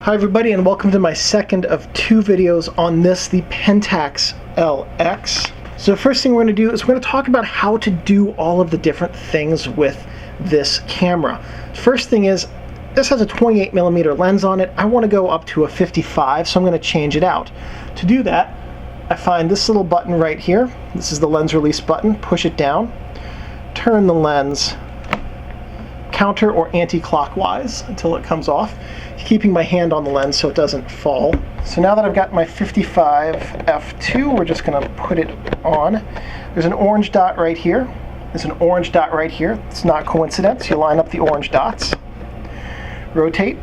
Hi everybody, and welcome to my second of two videos on this, the Pentax LX. So the first thing we're going to do is we're going to talk about how to do all of the different things with this camera. First thing is, this has a 28mm lens on it. I want to go up to a 55, so I'm going to change it out. To do that, I find this little button right here. This is the lens release button. Push it down, turn the lens counter or anti-clockwise until it comes off, keeping my hand on the lens so it doesn't fall. So now that I've got my 55 f2, we're just going to put it on. There's an orange dot right here. There's an orange dot right here. It's not coincidence. You line up the orange dots, rotate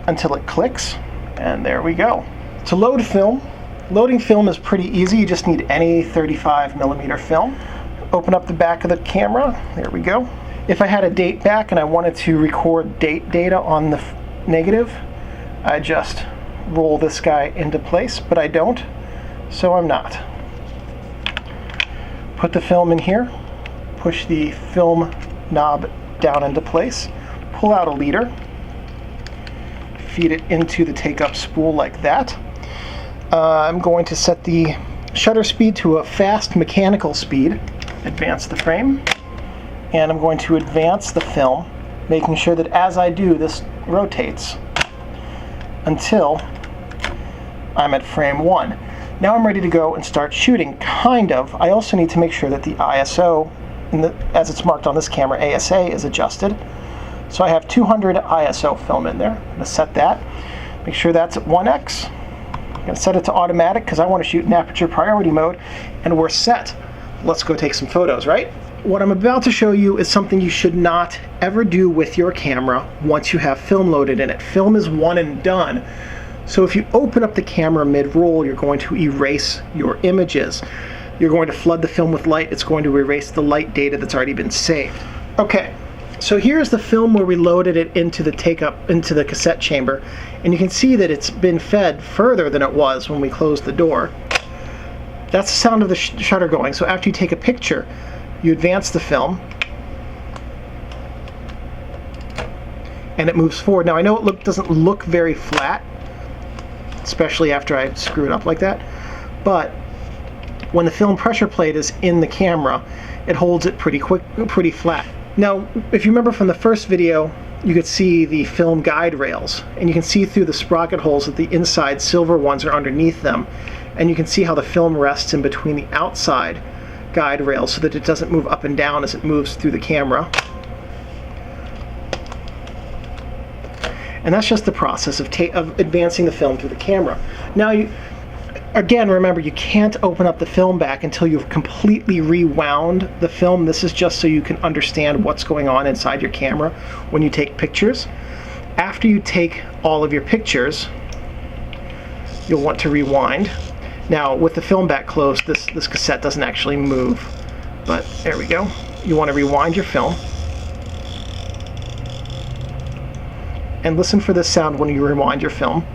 until it clicks, and there we go. To load film, loading film is pretty easy. You just need any 35mm film. Open up the back of the camera. There we go. If I had a date back and I wanted to record date data on the negative, I just roll this guy into place, but I don't, so I'm not. Put the film in here, push the film knob down into place, pull out a leader, feed it into the take-up spool like that. I'm going to set the shutter speed to a fast mechanical speed, advance the frame, and I'm going to advance the film, making sure that as I do, this rotates until I'm at frame 1. Now I'm ready to go and start shooting, kind of. I also need to make sure that the ISO, as it's marked on this camera, ASA, is adjusted. So I have 200 ISO film in there. I'm going to set that. Make sure that's at 1x. I'm going to set it to automatic because I want to shoot in aperture priority mode, and we're set. Let's go take some photos, right? What I'm about to show you is something you should not ever do with your camera once you have film loaded in it. Film is one and done. So if you open up the camera mid-roll, you're going to erase your images. You're going to flood the film with light. It's going to erase the light data that's already been saved. Okay, so here's the film where we loaded it into the cassette chamber, and you can see that it's been fed further than it was when we closed the door. That's the sound of the shutter going. So after you take a picture, you advance the film, and it moves forward. Now I know it doesn't look very flat, especially after I screw it up like that, but when the film pressure plate is in the camera, it holds it pretty flat. Now, if you remember from the first video, you could see the film guide rails, and you can see through the sprocket holes that the inside silver ones are underneath them, and you can see how the film rests in between the outside guide rails so that it doesn't move up and down as it moves through the camera. And that's just the process of advancing the film through the camera. Now, again, remember, you can't open up the film back until you've completely rewound the film. This is just so you can understand what's going on inside your camera when you take pictures. After you take all of your pictures, you'll want to rewind. Now, with the film back closed, this cassette doesn't actually move, but there we go. You want to rewind your film. And listen for this sound when you rewind your film.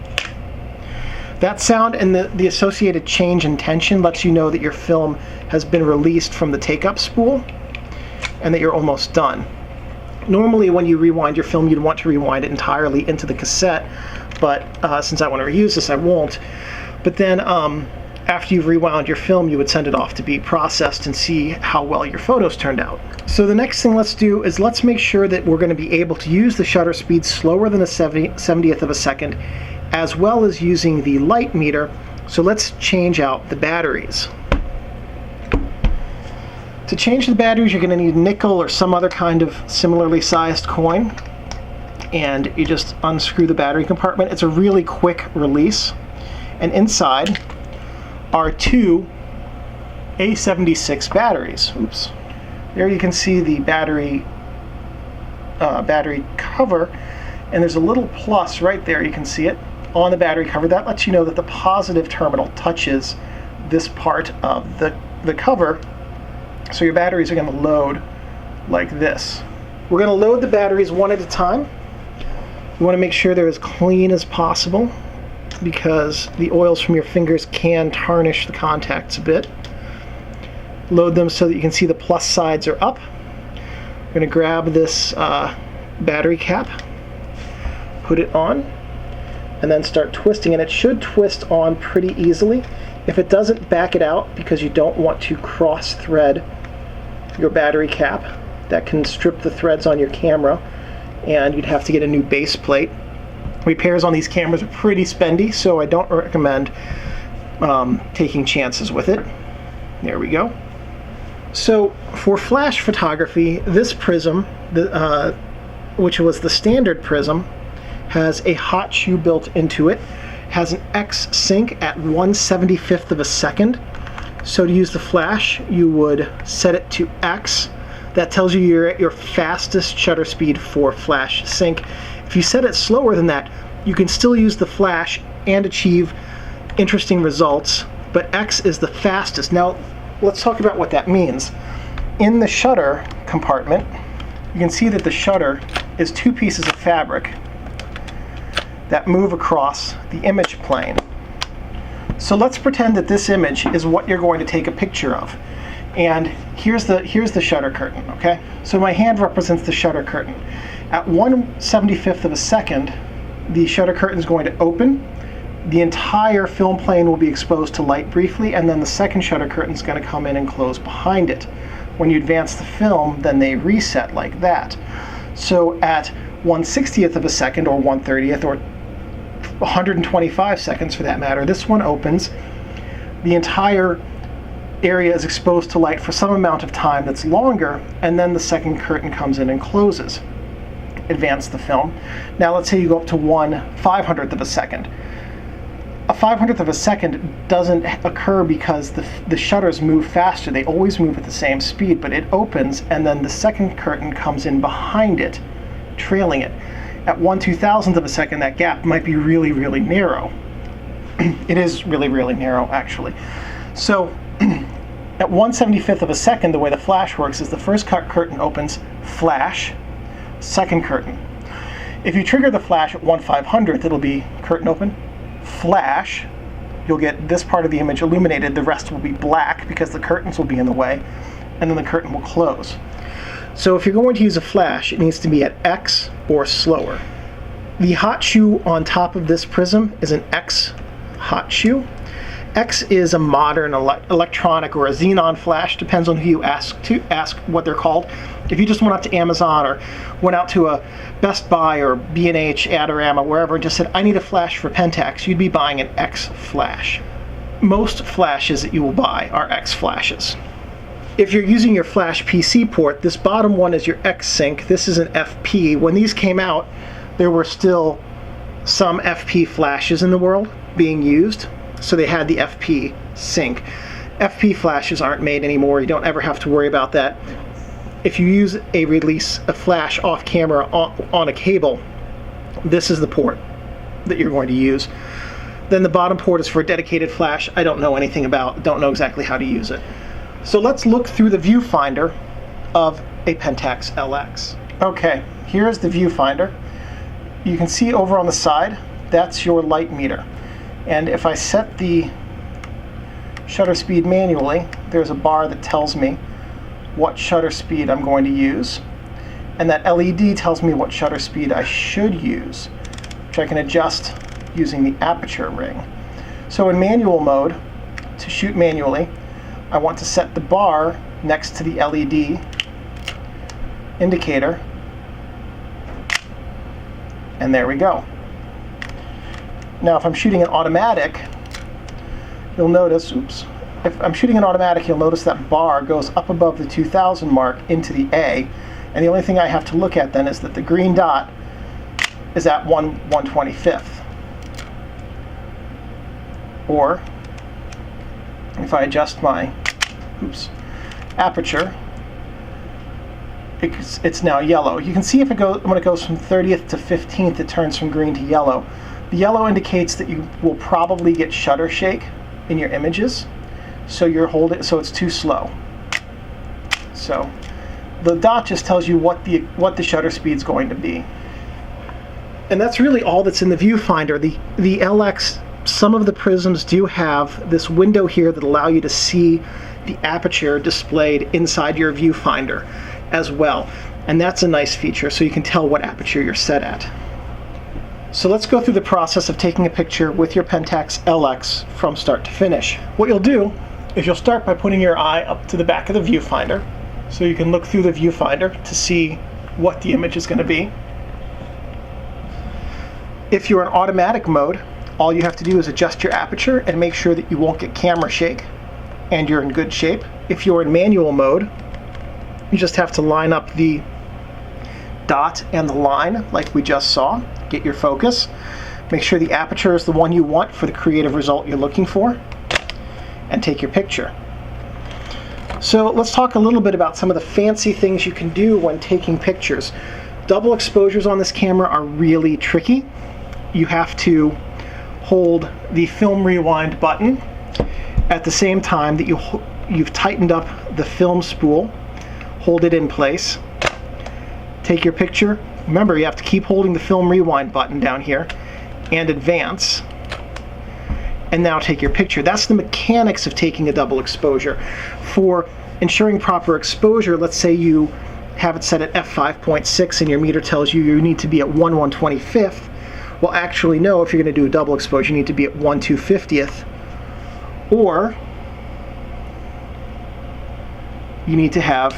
That sound and the associated change in tension lets you know that your film has been released from the take-up spool and that you're almost done. Normally, when you rewind your film, you'd want to rewind it entirely into the cassette, but since I want to reuse this, I won't. But then, after you've rewound your film, you would send it off to be processed and see how well your photos turned out. So the next thing let's do is let's make sure that we're going to be able to use the shutter speed slower than a 70th of a second, as well as using the light meter. So let's change out the batteries. To change the batteries, you're going to need nickel or some other kind of similarly sized coin, and you just unscrew the battery compartment. It's a really quick release, and inside are two A76 batteries. Oops. There you can see the battery cover, and there's a little plus right there. You can see it on the battery cover. That lets you know that the positive terminal touches this part of the cover, so your batteries are going to load like this. We're going to load the batteries one at a time. You want to make sure they're as clean as possible, because the oils from your fingers can tarnish the contacts a bit. Load them so that you can see the plus sides are up. I'm going to grab this battery cap, put it on, and then start twisting, and it should twist on pretty easily. If it doesn't, back it out, because you don't want to cross thread your battery cap. That can strip the threads on your camera, and you'd have to get a new base plate. Repairs on these cameras are pretty spendy, so I don't recommend taking chances with it. There we go. So for flash photography, this Prism, which was the standard Prism, has a hot shoe built into it, has an X sync at 1/75th of a second. So to use the flash, you would set it to X. That tells you you're at your fastest shutter speed for flash sync. If you set it slower than that, you can still use the flash and achieve interesting results, but X is the fastest. Now, let's talk about what that means. In the shutter compartment, you can see that the shutter is two pieces of fabric that move across the image plane. So let's pretend that this image is what you're going to take a picture of. And here's the shutter curtain, okay? So my hand represents the shutter curtain. At 1/75th of a second, the shutter curtain is going to open. The entire film plane will be exposed to light briefly, and then the second shutter curtain is going to come in and close behind it. When you advance the film, then they reset like that. So at 1/60th of a second, or 1/30th, or 125 seconds for that matter, this one opens. The entire area is exposed to light for some amount of time that's longer, and then the second curtain comes in and closes. Advance the film. Now let's say you go up to 1/500th of a second. A 500th of a second doesn't occur because the shutters move faster. They always move at the same speed, but it opens, and then the second curtain comes in behind it, trailing it. At 1/2000th of a second, that gap might be really, really narrow. It is really, really narrow, actually. So at 1/75th of a second, the way the flash works is the first curtain opens, flash, second curtain. If you trigger the flash at 1/500th, it'll be curtain open, flash. You'll get this part of the image illuminated. The rest will be black because the curtains will be in the way, and then the curtain will close. So if you're going to use a flash, it needs to be at X or slower. The hot shoe on top of this Prism is an X hot shoe. X is a modern electronic or a xenon flash, depends on who you ask what they're called. If you just went out to Amazon or went out to a Best Buy or B&H, Adorama, wherever, and just said, I need a flash for Pentax, you'd be buying an X flash. Most flashes that you will buy are X flashes. If you're using your flash PC port, this bottom one is your X sync, this is an FP. When these came out, there were still some FP flashes in the world being used, so they had the FP sync. FP flashes aren't made anymore. You don't ever have to worry about that. If you use a flash off camera on a cable, this is the port that you're going to use. Then the bottom port is for a dedicated flash. I don't know anything about, don't know exactly how to use it. So let's look through the viewfinder of a Pentax LX. Okay, here's the viewfinder. You can see over on the side, that's your light meter. And if I set the shutter speed manually, there's a bar that tells me what shutter speed I'm going to use. And that LED tells me what shutter speed I should use, which I can adjust using the aperture ring. So in manual mode, to shoot manually, I want to set the bar next to the LED indicator. And there we go. Now if I'm shooting an automatic, you'll notice, if I'm shooting an automatic, you'll notice that bar goes up above the 2000 mark into the A, and the only thing I have to look at then is that the green dot is at 1/125th. Or if I adjust my aperture, it's now yellow. You can see if when it goes from 30th to 15th, it turns from green to yellow. The yellow indicates that you will probably get shutter shake in your images, so so it's too slow. So the dot just tells you what the shutter speed is going to be. And that's really all that's in the viewfinder. The LX, some of the Prisms do have this window here that allow you to see the aperture displayed inside your viewfinder as well. And that's a nice feature, so you can tell what aperture you're set at. So let's go through the process of taking a picture with your Pentax LX from start to finish. What you'll do is you'll start by putting your eye up to the back of the viewfinder so you can look through the viewfinder to see what the image is going to be. If you're in automatic mode, all you have to do is adjust your aperture and make sure that you won't get camera shake, and you're in good shape. If you're in manual mode, you just have to line up the dot and the line like we just saw. Get your focus. Make sure the aperture is the one you want for the creative result you're looking for, and take your picture. So let's talk a little bit about some of the fancy things you can do when taking pictures. Double exposures on this camera are really tricky. You have to hold the film rewind button at the same time that you've tightened up the film spool. Hold it in place. Take your picture. Remember, you have to keep holding the film rewind button down here and advance. And now take your picture. That's the mechanics of taking a double exposure. For ensuring proper exposure, let's say you have it set at f5.6 and your meter tells you you need to be at 1/125th. Well, actually, no, if you're going to do a double exposure, you need to be at 1/250th. Or you need to have,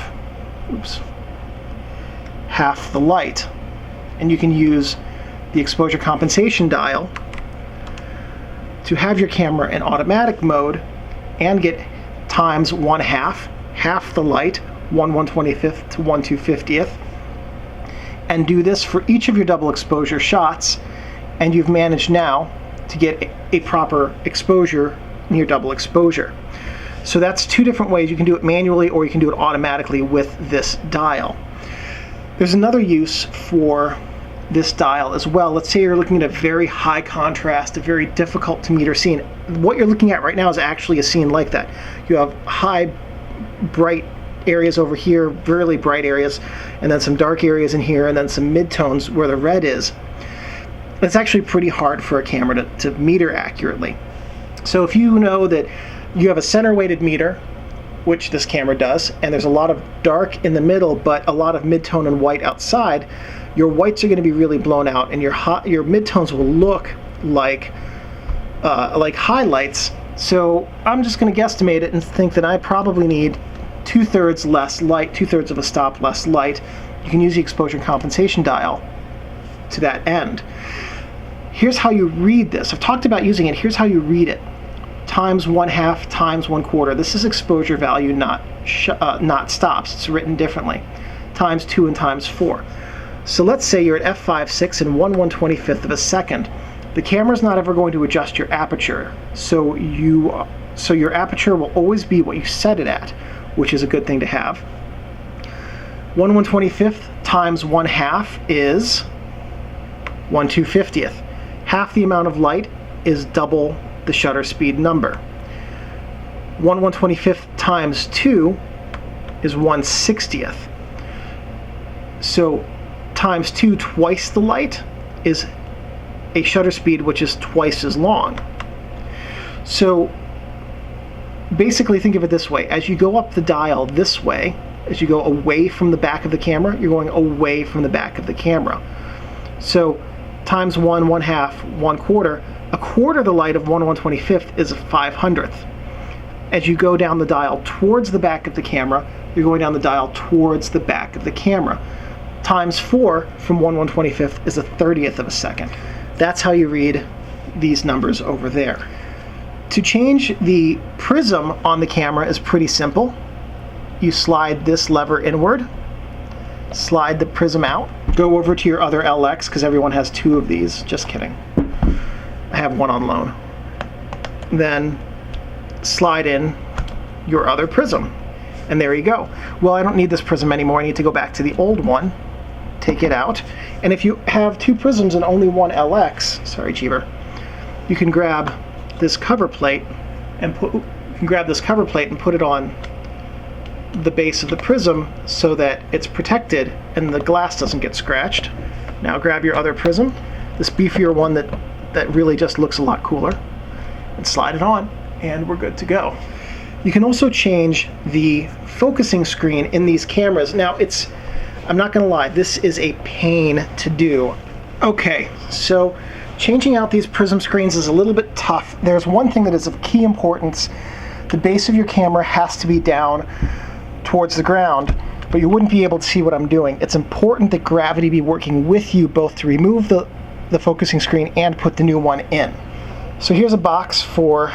half the light. And you can use the exposure compensation dial to have your camera in automatic mode and get times 1/2, half the light, 1/125th to 1/250th, and do this for each of your double exposure shots, and you've managed now to get a proper exposure near double exposure. So that's two different ways. You can do it manually or you can do it automatically with this dial. There's another use for this dial as well. Let's say you're looking at a very high contrast, a very difficult to meter scene. What you're looking at right now is actually a scene like that. You have high, bright areas over here, really bright areas, and then some dark areas in here, and then some midtones where the red is. It's actually pretty hard for a camera to meter accurately. So if you know that you have a center weighted meter, which this camera does, and there's a lot of dark in the middle but a lot of midtone and white outside, your whites are going to be really blown out and your midtones will look like highlights. So I'm just going to guesstimate it and think that I probably need 2/3 less light, 2/3 of a stop less light. You can use the exposure compensation dial to that end. Here's how you read this. I've talked about using it. Here's how you read it. Times 1/2 times 1/4. This is exposure value, not stops. It's written differently. Times 2 and times 4. So let's say you're at f5.6 and 1/125th of a second. The camera's not ever going to adjust your aperture. So your aperture will always be what you set it at, which is a good thing to have. 1/125th times 1/2 is 1/250th. Half the amount of light is double the shutter speed number. 1/125th times 2 is 1/60th. So times 2, twice the light, is a shutter speed which is twice as long. So basically think of it this way. As you go up the dial this way, as you go away from the back of the camera, you're going away from the back of the camera. So times 1, 1/2, 1/4, a quarter the light of 1/125th is a 500th. As you go down the dial towards the back of the camera, you're going down the dial towards the back of the camera. Times 4 from 1/125th is a 30th of a second. That's how you read these numbers over there. To change the prism on the camera is pretty simple. You slide this lever inward, slide the prism out, go over to your other LX, because everyone has 2 of these. Just kidding. I have one on loan. Then slide in your other prism. And there you go. Well, I don't need this prism anymore. I need to go back to the old one. Take it out. And if you have 2 prisms and only one LX, sorry, Cheever, you can grab this cover plate and put it on the base of the prism so that it's protected and the glass doesn't get scratched. Now grab your other prism, this beefier one that really just looks a lot cooler, and slide it on, and we're good to go. You can also change the focusing screen in these cameras. Now I'm not going to lie, this is a pain to do. Okay, so changing out these Prism screens is a little bit tough. There's one thing that is of key importance. The base of your camera has to be down towards the ground, but you wouldn't be able to see what I'm doing. It's important that gravity be working with you both to remove the focusing screen and put the new one in. So here's a box for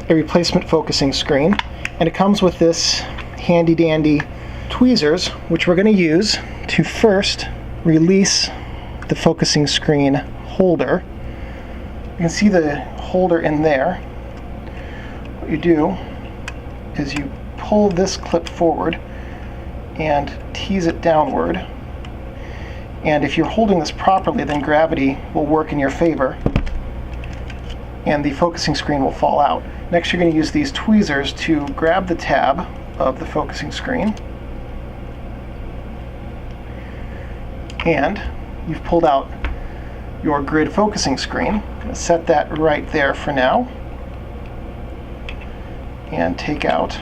a replacement focusing screen, and it comes with this handy dandy tweezers, which we're going to use to first release the focusing screen holder. You can see the holder in there. What you do is you pull this clip forward and tease it downward, and if you're holding this properly, then gravity will work in your favor and the focusing screen will fall out. Next, you're going to use these tweezers to grab the tab of the focusing screen, and you've pulled out your grid focusing screen. I'm going to set that right there for now and take out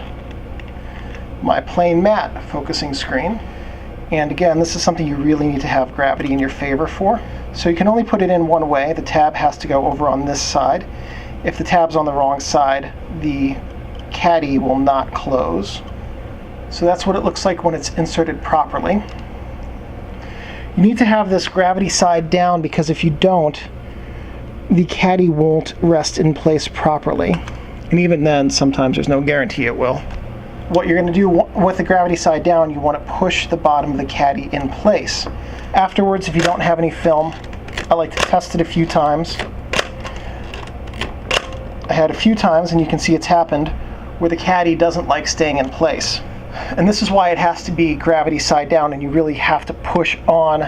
my plain matte focusing screen. And again, this is something you really need to have gravity in your favor for. So you can only put it in one way. The tab has to go over on this side. If the tab's on the wrong side, the caddy will not close. So that's what it looks like when it's inserted properly. You need to have this gravity side down, because if you don't, the caddy won't rest in place properly. And even then, sometimes there's no guarantee it will. What you're going to do with the gravity side down, you want to push the bottom of the caddy in place. Afterwards, if you don't have any film, I like to test it a few times. I had a few times, and you can see it's happened, where the caddy doesn't like staying in place. And this is why it has to be gravity side down, and you really have to push on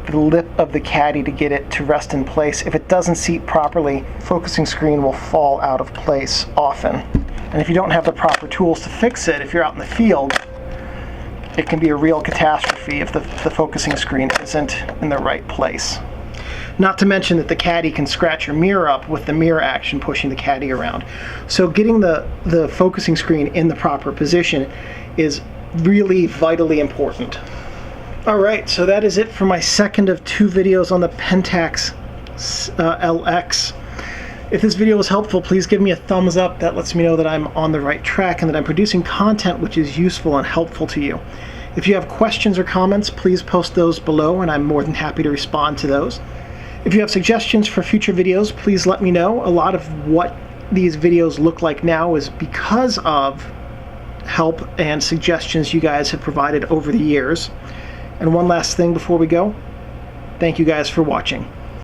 the lip of the caddy to get it to rest in place. If it doesn't seat properly, focusing screen will fall out of place often. And if you don't have the proper tools to fix it, if you're out in the field, it can be a real catastrophe if the focusing screen isn't in the right place. Not to mention that the caddy can scratch your mirror up with the mirror action pushing the caddy around. So getting the focusing screen in the proper position is really vitally important. Alright, so that is it for my second of 2 videos on the Pentax LX. If this video was helpful, please give me a thumbs up. That lets me know that I'm on the right track and that I'm producing content which is useful and helpful to you. If you have questions or comments, please post those below, and I'm more than happy to respond to those. If you have suggestions for future videos, please let me know. A lot of what these videos look like now is because of help and suggestions you guys have provided over the years. And one last thing before we go, thank you guys for watching.